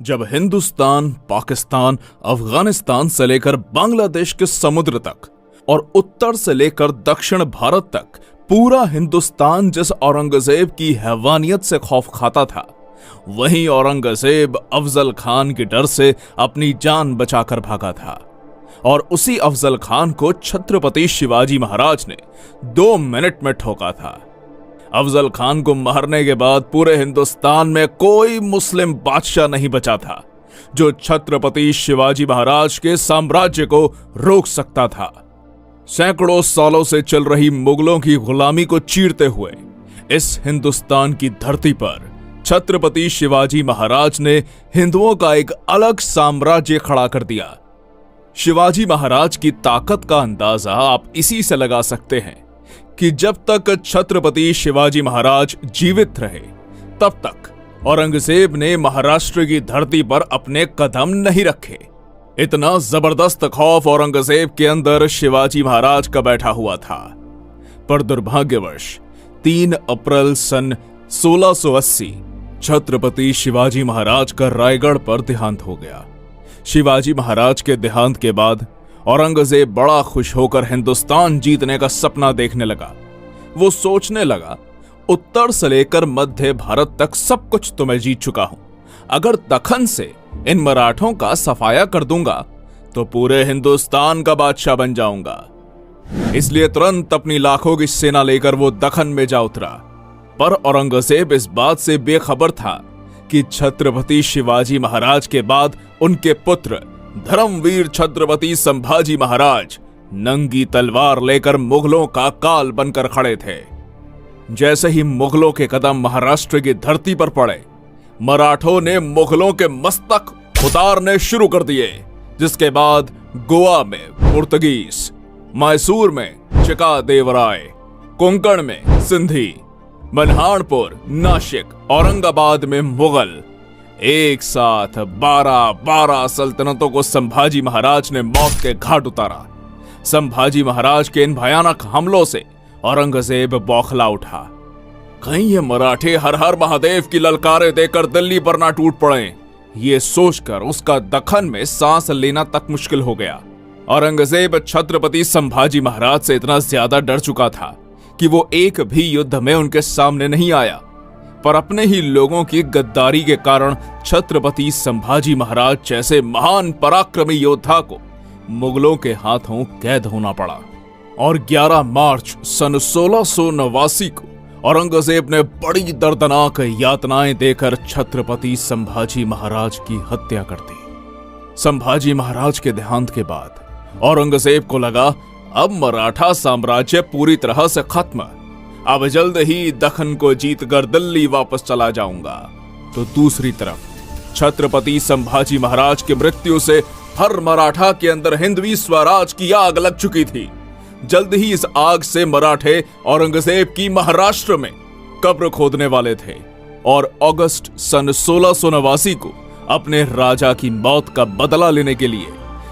जब हिंदुस्तान, पाकिस्तान, अफगानिस्तान से लेकर बांग्लादेश के समुद्र तक और उत्तर से लेकर दक्षिण भारत तक पूरा हिंदुस्तान जिस औरंगजेब की हैवानियत से खौफ खाता था, वहीं औरंगजेब अफजल खान के डर से अपनी जान बचाकर भागा था। और उसी अफजल खान को छत्रपति शिवाजी महाराज ने 2 मिनट में ठोका था। अफजल खान को मारने के बाद पूरे हिंदुस्तान में कोई मुस्लिम बादशाह नहीं बचा था जो छत्रपति शिवाजी महाराज के साम्राज्य को रोक सकता था। सैकड़ों सालों से चल रही मुगलों की गुलामी को चीरते हुए इस हिंदुस्तान की धरती पर छत्रपति शिवाजी महाराज ने हिंदुओं का एक अलग साम्राज्य खड़ा कर दिया। शिवाजी महाराज की ताकत का अंदाजा आप इसी से लगा सकते हैं कि जब तक छत्रपति शिवाजी महाराज जीवित रहे, तब तक औरंगजेब ने महाराष्ट्र की धरती पर अपने कदम नहीं रखे। इतना जबरदस्त खौफ औरंगजेब के अंदर शिवाजी महाराज का बैठा हुआ था। पर दुर्भाग्यवश 3 अप्रैल सन 1680 छत्रपति शिवाजी महाराज का रायगढ़ पर देहांत हो गया। शिवाजी महाराज के देहांत के बाद औरंगजेब बड़ा खुश होकर हिंदुस्तान जीतने का सपना देखने लगा। वो सोचने लगा, उत्तर से लेकर मध्य भारत तक सब कुछ तो मैं जीत चुका हूं। अगर दखन से इन मराठों का सफाया कर दूंगा तो पूरे हिंदुस्तान का बादशाह बन जाऊंगा। इसलिए तुरंत अपनी लाखों की सेना लेकर वो दखन में जा उतरा। पर औरंगजेब इस बात से बेखबर था कि छत्रपति शिवाजी महाराज के बाद उनके पुत्र धर्मवीर छत्रपति संभाजी महाराज नंगी तलवार लेकर मुगलों का काल बनकर खड़े थे। जैसे ही मुगलों के कदम महाराष्ट्र की धरती पर पड़े, मराठों ने मुगलों के मस्तक उतारने शुरू कर दिए। जिसके बाद गोवा में पुर्तगीज, मैसूर में चिकादेवराय, कोंकण में सिंधी, मनहारपुर, नासिक, औरंगाबाद में मुगल, एक साथ 12 सल्तनतों को संभाजी महाराज ने मौत के घाट उतारा। संभाजी महाराज के इन भयानक हमलों से औरंगजेब बौखला उठा। कहीं ये मराठे हर हर महादेव की ललकारें देकर दिल्ली पर ना टूट पड़े, ये सोचकर उसका दखन में सांस लेना तक मुश्किल हो गया। औरंगजेब छत्रपति संभाजी महाराज से इतना ज्यादा डर चुका था कि वो एक भी युद्ध में उनके सामने नहीं आया। पर अपने ही लोगों की गद्दारी के कारण छत्रपति संभाजी महाराज जैसे महान पराक्रमी योद्धा को मुगलों के हाथों कैद होना पड़ा। और 11 मार्च सन 1689 को औरंगजेब ने बड़ी दर्दनाक यातनाएं देकर छत्रपति संभाजी महाराज की हत्या कर दी। संभाजी महाराज के देहांत के बाद औरंगजेब को लगा, अब मराठा साम्राज्य पूरी तरह से खत्म। अब जल्द ही दखन को जीतकर दिल्ली वापस चला जाऊंगा। तो दूसरी तरफ छत्रपति संभाजी महाराज की मृत्यु से हर मराठा के अंदर हिंदवी स्वराज की आग लग चुकी थी। जल्द ही इस आग से मराठे औरंगजेब की महाराष्ट्र में कब्र खोदने वाले थे। और अगस्त सन 1689 को अपने राजा की मौत का बदला लेने के लिए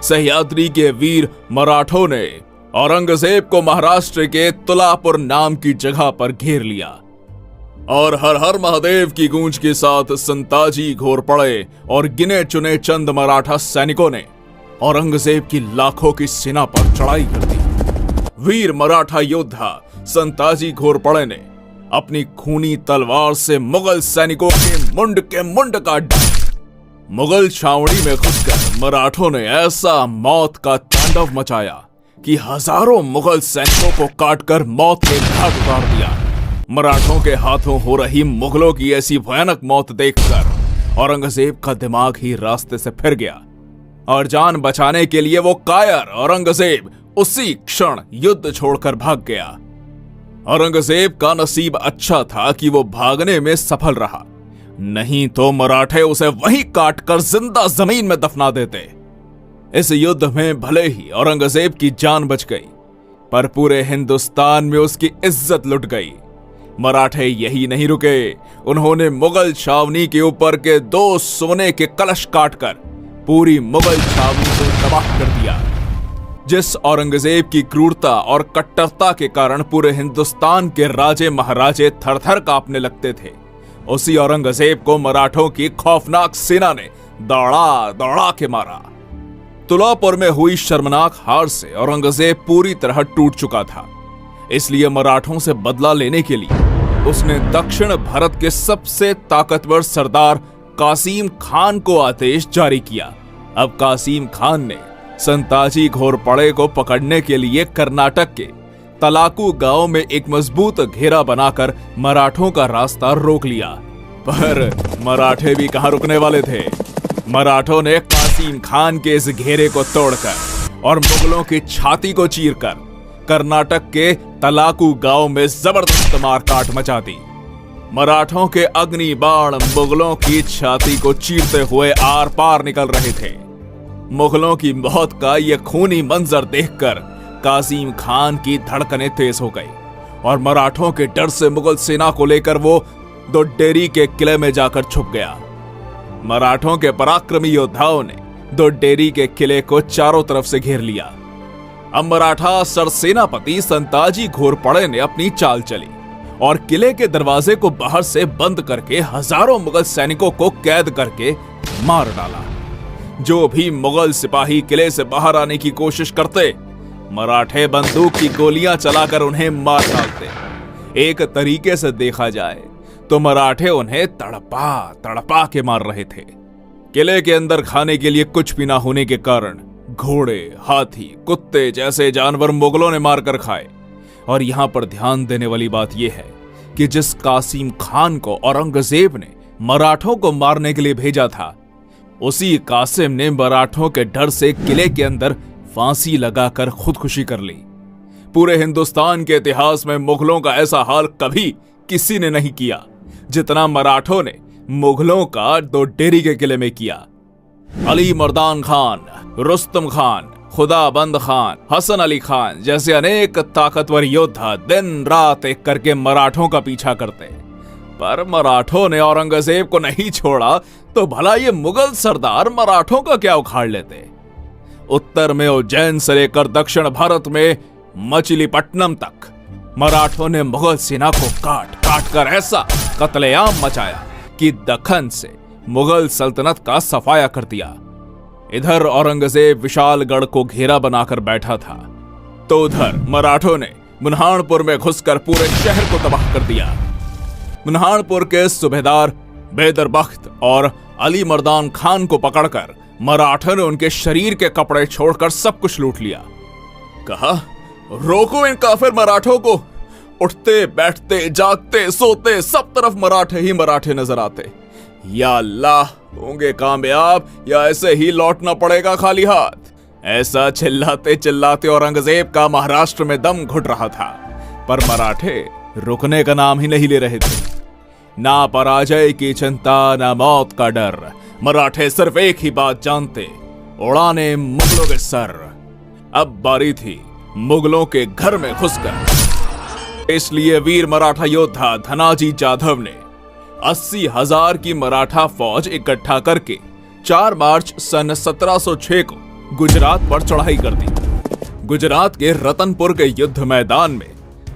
सह्याद्री के वीर मराठों ने औरंगजेब को महाराष्ट्र के तुलापुर नाम की जगह पर घेर लिया। और हर हर महादेव की गूंज के साथ संताजी घोर पड़े और गिने चुने चंद मराठा सैनिकों ने औरंगजेब की लाखों की सेना पर चढ़ाई कर दी। वीर मराठा योद्धा संताजी घोरपड़े ने अपनी खूनी तलवार से मुगल सैनिकों के मुंड काट दिए। मुगल छावनी में घुसकर मराठों ने ऐसा मौत का तांडव मचाया कि हजारों मुगल सैनिकों को काटकर मौत के घाट उतार दिया। मराठों के हाथों हो रही मुगलों की ऐसी भयानक मौत देखकर औरंगजेब का दिमाग ही रास्ते से फिर गया और जान बचाने के लिए वो कायर औरंगजेब उसी क्षण युद्ध छोड़कर भाग गया। औरंगजेब का नसीब अच्छा था कि वो भागने में सफल रहा, नहीं तो मराठे उसे वहीं काटकर जिंदा जमीन में दफना देते। इस युद्ध में भले ही औरंगजेब की जान बच गई, पर पूरे हिंदुस्तान में उसकी इज्जत लुट गई। मराठे यही नहीं रुके, उन्होंने मुगल छावनी के ऊपर के 2 सोने के कलश काटकर पूरी मुगल छावनी को तबाह कर दिया। जिस औरंगजेब की क्रूरता और कट्टरता के कारण पूरे हिंदुस्तान के राजे महाराजे थर-थर कांपने लगते थे, उसी औरंगजेब को मराठों की खौफनाक सेना ने दौड़ा दौड़ा के मारा। तुलापुर में हुई शर्मनाक हार से औरंगजेब पूरी तरह टूट चुका था। इसलिए मराठों से बदला लेने के लिए उसने दक्षिण भारत के सबसे ताकतवर सरदार कासिम खान को आदेश जारी किया। अब कासिम खान ने संताजी घोरपड़े को पकड़ने के लिए कर्नाटक के तलाकू गांव में एक मजबूत घेरा बनाकर मराठों का रास्ता रोक लिया। पर मराठे भी कहां रुकने वाले थे। मराठों ने कासिम खान के इस घेरे को तोड़कर और मुगलों की छाती को चीरकर कर्नाटक के तलाकू गांव में जबरदस्त मारकाट मचा दी। मराठों के अग्नि बाण मुगलों की छाती को चीरते हुए आर पार निकल रहे थे। मुगलों की मौत का यह खूनी मंजर देखकर कासिम खान की धड़कनें तेज हो गई और मराठों के डर से मुगल सेना को लेकर वो दोड्डेरी के किले में जाकर छुप गया। मराठों के पराक्रमी योद्धाओं ने दोड्डेरी के किले को चारों तरफ से घेर लिया। अब मराठा सरसेनापति संताजी घोरपड़े ने अपनी चाल चली और किले के दरवाजे को बाहर से बंद करके हजारों मुगल सैनिकों को कैद करके मार डाला। जो भी मुगल सिपाही किले से बाहर आने की कोशिश करते, मराठे बंदूक की गोलियां चलाकर उन्हें मार डालते। एक तरीके से देखा जाए तो मराठे उन्हें तड़पा तड़पा के मार रहे थे। किले के अंदर खाने के लिए कुछ भी ना होने के कारण घोड़े, हाथी, कुत्ते जैसे जानवर मुगलों ने मारकर खाए। और यहां पर ध्यान देने वाली बात यह है कि जिस कासिम खान को औरंगजेब ने मराठों को मारने के लिए भेजा था, उसी कासिम ने मराठों के डर से किले के अंदर फांसी लगाकर खुदकुशी कर ली। पूरे हिंदुस्तान के इतिहास में मुगलों का ऐसा हाल कभी किसी ने नहीं किया जितना मराठों ने मुगलों का दोड्डेरी के किले में किया। अली मर्दान खान, रुस्तम खान, खुदाबंद खान, हसन अली खान जैसे अनेक ताकतवर योद्धा दिन रात एक करके मराठों का पीछा करते, पर मराठों ने औरंगजेब को नहीं छोड़ा तो भला ये मुगल सरदार मराठों का क्या उखाड़ लेते। उत्तर में उज्जैन से लेकर दक्षिण भारत में मछलीपट्टनम तक मराठों ने मुगल सेना को काट काट कर ऐसा कत्लेआम मचाया कि दक्खन से मुगल सल्तनत का सफाया कर दिया। इधर औरंगजेब विशालगढ़ को घेरा बनाकर बैठा था, तो उधर मराठों ने बुरहानपुर में घुसकर पूरे शहर को तबाह कर दिया। बुरहानपुर के सूबेदार बैदर बख्त और अली मर्दान खान को पकड़कर मराठों ने उनके शरीर के कपड़े छोड़कर सब कुछ लूट लिया। कहा, रोको इन काफिर मराठों को। उठते बैठते जागते सोते सब तरफ मराठे ही मराठे नजर आते। या अल्लाह, होंगे कामयाब या ऐसे ही लौटना पड़ेगा खाली हाथ। ऐसा चिल्लाते चिल्लाते औरंगजेब का महाराष्ट्र में दम घुट रहा था, पर मराठे रुकने का नाम ही नहीं ले रहे थे। ना पराजय की चिंता, ना मौत का डर। मराठे सिर्फ एक ही बात जानते, उड़ाने मुगलों के सर। अब बारी थी मुगलों के घर में घुसकर। इसलिए वीर मराठा योद्धा धनाजी जाधव ने 80,000 की मराठा फौज इकट्ठा करके 4 मार्च सन 1706 को गुजरात पर चढ़ाई कर दी। गुजरात के रतनपुर के युद्ध मैदान में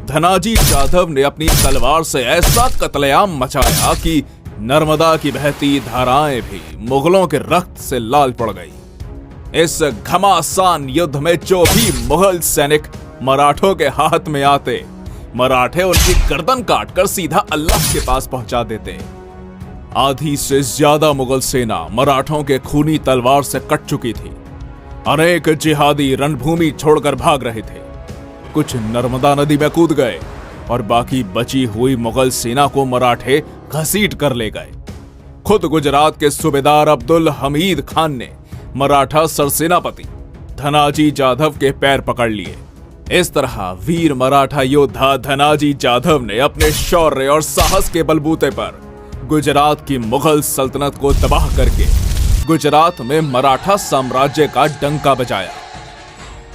धनाजी जाधव ने अपनी तलवार से ऐसा कत्लेआम मचाया कि नर्मदा की बहती धाराएं भी मुगलों के रक्त से लाल पड़ गई। इस घमासान युद्ध में जो भी मुगल सैनिक मराठों के हाथ में आते, मराठे उनकी गर्दन काटकर सीधा अल्लाह के पास पहुंचा देते। आधी से ज्यादा मुगल सेना मराठों के खूनी तलवार से कट चुकी थी। अनेक जिहादी रणभूमि छोड़कर भाग रहे थे। कुछ नर्मदा नदी में कूद गए और बाकी बची हुई मुगल सेना को मराठे घसीट कर ले गए। खुद गुजरात के सूबेदार अब्दुल हमीद खान ने मराठा सरसेनापति धनाजी जाधव के पैर पकड़ लिए। इस तरह वीर मराठा योद्धा धनाजी जाधव ने अपने शौर्य और साहस के बलबूते पर गुजरात की मुगल सल्तनत को तबाह करके गुजरात में मराठा साम्राज्य का डंका बजाया।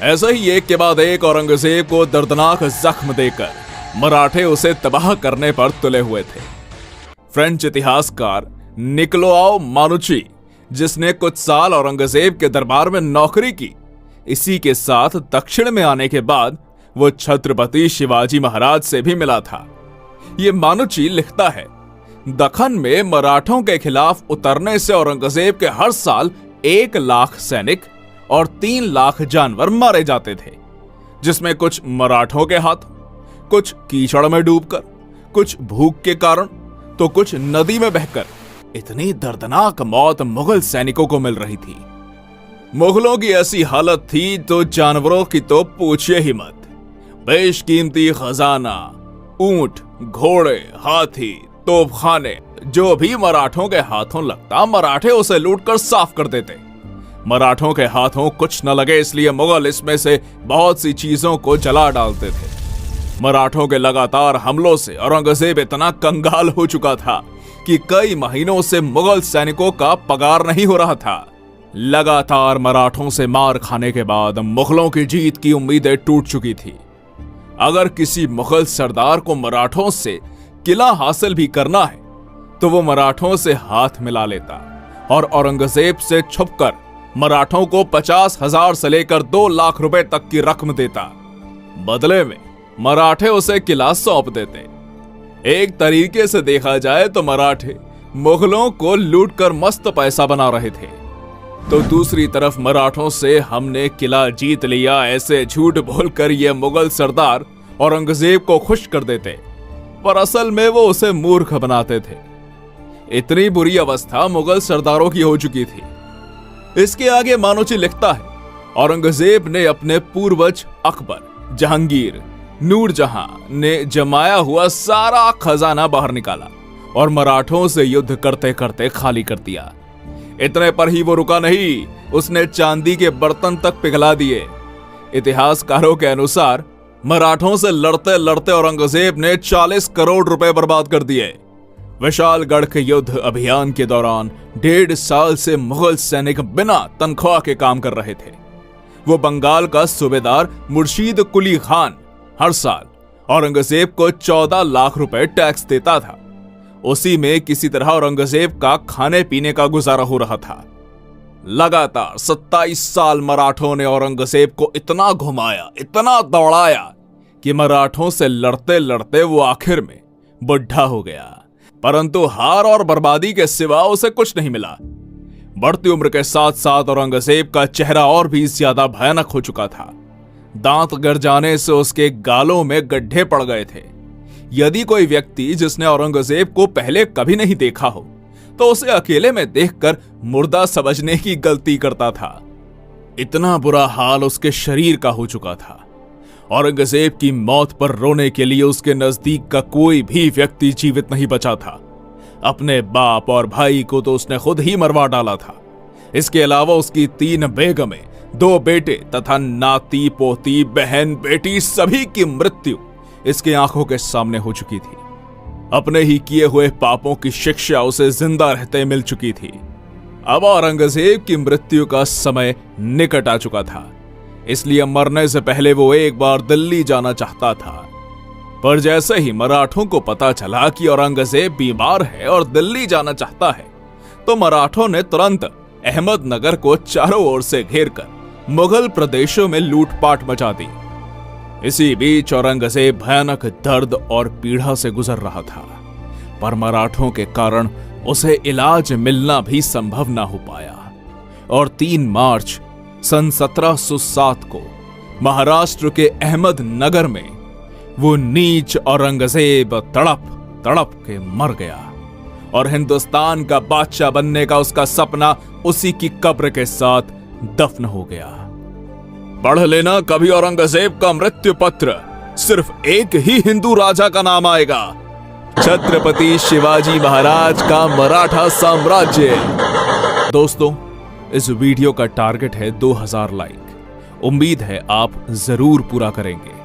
ऐसे ही एक के बाद एक औरंगजेब को दर्दनाक जख्म देकर मराठे उसे तबाह करने पर तुले हुए थे। फ्रेंच इतिहासकार निकोलाउ मानुची, जिसने कुछ साल औरंगजेब के दरबार में नौकरी की, इसी के साथ दक्षिण में आने के बाद वो छत्रपति शिवाजी महाराज से भी मिला था। ये मानुची लिखता है दक्खन में मराठों के खिलाफ उतरने से औरंगजेब के हर साल 1 लाख सैनिक और 3 लाख जानवर मारे जाते थे, जिसमें कुछ मराठों के हाथ, कुछ कीचड़ में डूबकर, कुछ भूख के कारण, तो कुछ नदी में बहकर। इतनी दर्दनाक मौत मुगल सैनिकों को मिल रही थी। मुगलों की ऐसी हालत थी तो जानवरों की तो पूछिए ही मत। बेशकीमती खजाना, ऊंट, घोड़े, हाथी, तोपखाने, जो भी मराठों के हाथों लगता मराठे उसे लूटकर साफ कर देते। मराठों के हाथों कुछ न लगे इसलिए मुगल इसमें से बहुत सी चीजों को जला डालते थे। मराठों के लगातार हमलों से औरंगजेब इतना कंगाल हो चुका था कि कई महीनों से मुगल सैनिकों का पगार नहीं हो रहा था। लगातार मराठों से मार खाने के बाद मुगलों की जीत की उम्मीदें टूट चुकी थी। अगर किसी मुगल सरदार को मराठों से किला हासिल भी करना है तो वो मराठों से हाथ मिला लेता और औरंगजेब से छुपकर मराठों को 50,000 से लेकर 2 लाख रुपए तक की रकम देता। बदले में मराठे उसे किला सौंप देते। एक तरीके से देखा जाए तो मराठे मुगलों को लूटकर मस्त पैसा बना रहे थे, तो दूसरी तरफ मराठों से हमने किला जीत लिया ऐसे झूठ बोलकर ये मुगल सरदार औरंगजेब को खुश कर देते, पर असल में वो उसे मूर्ख बनाते थे। इतनी बुरी अवस्था मुगल सरदारों की हो चुकी थी। इसके आगे मानोची लिखता है, औरंगजेब ने अपने पूर्वज अकबर, जहांगीर, नूरजहां ने जमाया हुआ सारा खजाना बाहर निकाला और मराठों से युद्ध करते करते खाली कर दिया। इतने पर ही वो रुका नहीं, उसने चांदी के बर्तन तक पिघला दिए। इतिहासकारों के अनुसार मराठों से लड़ते लड़ते औरंगजेब ने 40 करोड़ रुपए बर्बाद कर दिए। विशालगढ़ के युद्ध अभियान के दौरान 1.5 साल से मुगल सैनिक बिना तनख्वाह के काम कर रहे थे। वो बंगाल का सूबेदार मुर्शीद कुली खान हर साल औरंगजेब को 14 लाख रुपए टैक्स देता था। उसी में किसी तरह औरंगजेब का खाने पीने का गुजारा हो रहा था। लगातार 27 साल मराठों ने औरंगजेब को इतना घुमाया, इतना दौड़ाया कि मराठों से लड़ते लड़ते वो आखिर में बुढ़ा हो गया, परंतु हार और बर्बादी के सिवा उसे कुछ नहीं मिला। बढ़ती उम्र के साथ साथ औरंगजेब का चेहरा और भी ज्यादा भयानक हो चुका था। दांत गिर जाने से उसके गालों में गड्ढे पड़ गए थे। यदि कोई व्यक्ति जिसने औरंगजेब को पहले कभी नहीं देखा हो तो उसे अकेले में देखकर मुर्दा समझने की गलती करता था। इतना बुरा हाल उसके शरीर का हो चुका था। औरंगजेब की मौत पर रोने के लिए उसके नजदीक का कोई भी व्यक्ति जीवित नहीं बचा था। अपने बाप और भाई को तो उसने खुद ही मरवा डाला था। इसके अलावा उसकी 3 बेगमें, 2 बेटे तथा नाती पोती, बहन बेटी सभी की मृत्यु इसकी आंखों के सामने हो चुकी थी। अपने ही किए हुए पापों की शिक्षा उसे जिंदा रहते मिल चुकी थी। अब औरंगजेब की मृत्यु का समय निकट आ चुका था, इसलिए मरने से पहले वो एक बार दिल्ली जाना चाहता था। पर जैसे ही मराठों को पता चला कि औरंगजेब बीमार है और दिल्ली जाना चाहता है, तो मराठों ने तुरंत अहमदनगर को चारों ओर से घेरकर मुगल प्रदेशों में लूटपाट मचा दी। इसी बीच औरंगजेब भयानक दर्द और पीड़ा से गुजर रहा था, पर मराठों के कारण उसे इलाज मिलना भी संभव ना हो पाया और 3 मार्च सन 1707 को महाराष्ट्र के अहमदनगर में वो नीच औरंगजेब तड़प तड़प के मर गया और हिंदुस्तान का बादशाह बनने का उसका सपना उसी की कब्र के साथ दफन हो गया। पढ़ लेना कभी औरंगजेब का मृत्यु पत्र, सिर्फ एक ही हिंदू राजा का नाम आएगा, छत्रपति शिवाजी महाराज का मराठा साम्राज्य। दोस्तों, इस वीडियो का टारगेट है 2000 लाइक। उम्मीद है आप जरूर पूरा करेंगे।